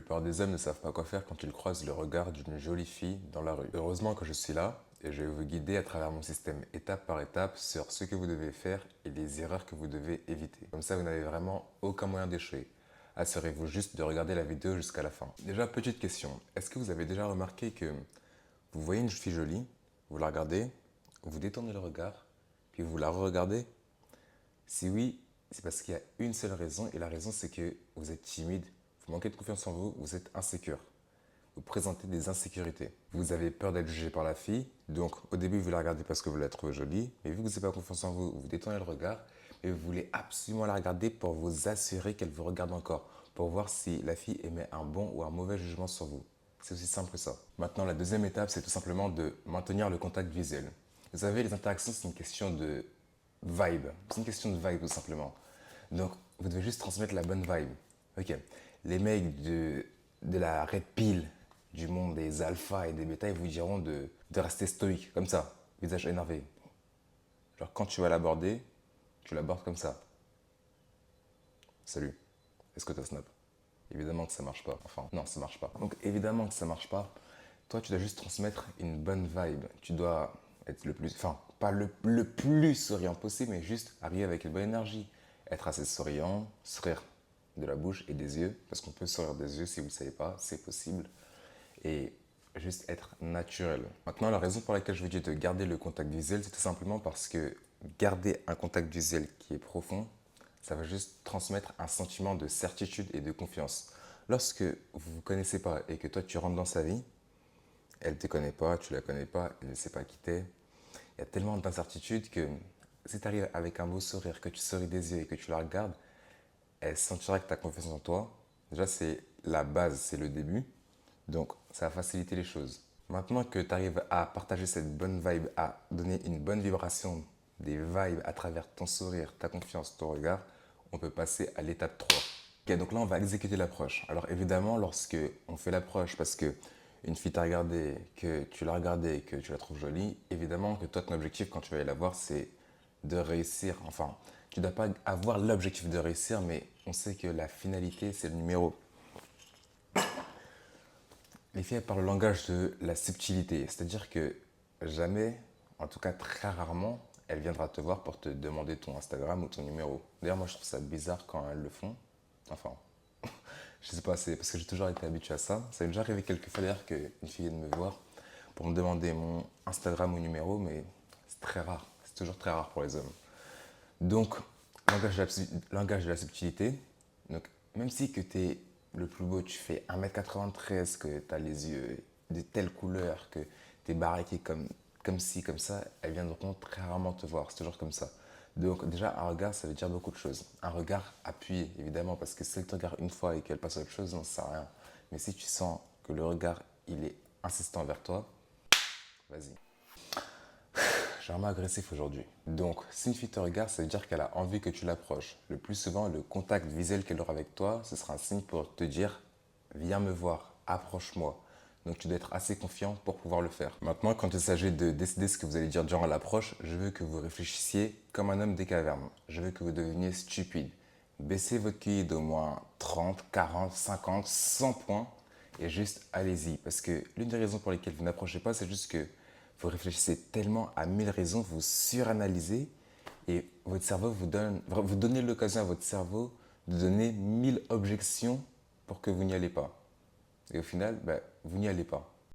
plupart des hommes ne savent pas quoi faire quand ils croisent le regard d'une jolie fille dans la rue. Heureusement que je suis là et je vais vous guider à travers mon système étape par étape sur ce que vous devez faire et les erreurs que vous devez éviter. Comme ça, vous n'avez vraiment aucun moyen d'échouer. Assurez-vous juste de regarder la vidéo jusqu'à la fin. Déjà, petite question. Est-ce que vous avez déjà remarqué que vous voyez une fille jolie, vous la regardez, vous détournez le regard, puis vous la re-regardez? Si oui, c'est parce qu'il y a une seule raison et la raison c'est que vous êtes timide, vous manquez de confiance en vous, vous êtes insécure. Vous présentez des insécurités. Vous avez peur d'être jugé par la fille, donc au début vous la regardez parce que vous la trouvez jolie, mais vu que vous n'avez pas confiance en vous, vous détournez le regard et vous voulez absolument la regarder pour vous assurer qu'elle vous regarde encore, pour voir si la fille émet un bon ou un mauvais jugement sur vous. C'est aussi simple que ça. Maintenant, la deuxième étape, c'est tout simplement de maintenir le contact visuel. Vous savez, les interactions, c'est une question de vibe. C'est une question de vibe, tout simplement. Donc, vous devez juste transmettre la bonne vibe. Ok. Les mecs de la red pill, du monde des alphas et des bêtas, ils vous diront de rester stoïque, comme ça, visage énervé. Genre, quand tu vas l'aborder, tu l'abordes comme ça. Salut, est-ce que t'as Snap? Évidemment que ça marche pas. Enfin, non, ça marche pas. Donc, évidemment que ça marche pas. Toi, tu dois juste transmettre une bonne vibe. Tu dois être le plus, enfin, pas le plus souriant possible, mais juste arriver avec une bonne énergie. Être assez souriant, sourire de la bouche et des yeux, parce qu'on peut sourire des yeux si vous ne le savez pas, c'est possible. Et juste être naturel. Maintenant, la raison pour laquelle je vous dis de garder le contact visuel, c'est tout simplement parce que garder un contact visuel qui est profond, ça va juste transmettre un sentiment de certitude et de confiance. Lorsque vous ne vous connaissez pas et que toi tu rentres dans sa vie, elle ne te connaît pas, tu ne la connais pas, elle ne sait pas qui t'es. Il y a tellement d'incertitudes que si tu arrives avec un beau sourire, que tu souris des yeux et que tu la regardes, elle sentira que tu as confiance en toi. Déjà, c'est la base, c'est le début. Donc, ça va faciliter les choses. Maintenant que tu arrives à partager cette bonne vibe, à donner une bonne vibration, des vibes à travers ton sourire, ta confiance, ton regard, on peut passer à l'étape 3. Ok, donc là, on va exécuter l'approche. Alors évidemment, lorsque on fait l'approche parce que une fille t'a regardé, que tu l'as regardée, que tu la trouves jolie, évidemment que toi, ton objectif quand tu vas aller la voir, c'est de réussir. Enfin, tu ne dois pas avoir l'objectif de réussir, mais on sait que la finalité, c'est le numéro. Les filles, elles parlent le langage de la subtilité. C'est-à-dire que jamais, en tout cas très rarement, elle viendra te voir pour te demander ton Instagram ou ton numéro. D'ailleurs, moi, je trouve ça bizarre quand elles le font. Enfin, je sais pas, c'est parce que j'ai toujours été habitué à ça. Ça m'est déjà arrivé quelques fois d'ailleurs qu'une fille vienne me voir pour me demander mon Instagram ou numéro, mais c'est très rare. C'est toujours très rare pour les hommes. Donc, langage de la subtilité. Donc, même si que tu es le plus beau, tu fais 1m93, que tu as les yeux de telle couleur, que tu es baraqué comme ci, comme ça, elles viendront très rarement te voir. C'est toujours comme ça. Donc, déjà, un regard, ça veut dire beaucoup de choses. Un regard appuyé, évidemment, parce que si elle te regarde une fois et qu'elle passe à autre chose, non, ça sert à rien. Mais si tu sens que le regard, il est insistant vers toi, vas-y. Je suis vraiment agressif aujourd'hui. Donc, si une fille te regarde, ça veut dire qu'elle a envie que tu l'approches. Le plus souvent, le contact visuel qu'elle aura avec toi, ce sera un signe pour te dire viens me voir, approche-moi. Donc, tu dois être assez confiant pour pouvoir le faire. Maintenant, quand il s'agit de décider ce que vous allez dire durant l'approche, je veux que vous réfléchissiez comme un homme des cavernes. Je veux que vous deveniez stupide. Baissez votre QI d'au moins 30, 40, 50, 100 points et juste allez-y. Parce que l'une des raisons pour lesquelles vous n'approchez pas, c'est juste que vous réfléchissez tellement à 1000 raisons, vous suranalysez et votre cerveau vous donnez l'occasion à votre cerveau de donner 1000 objections pour que vous n'y allez pas. Et au final, vous n'y allez pas.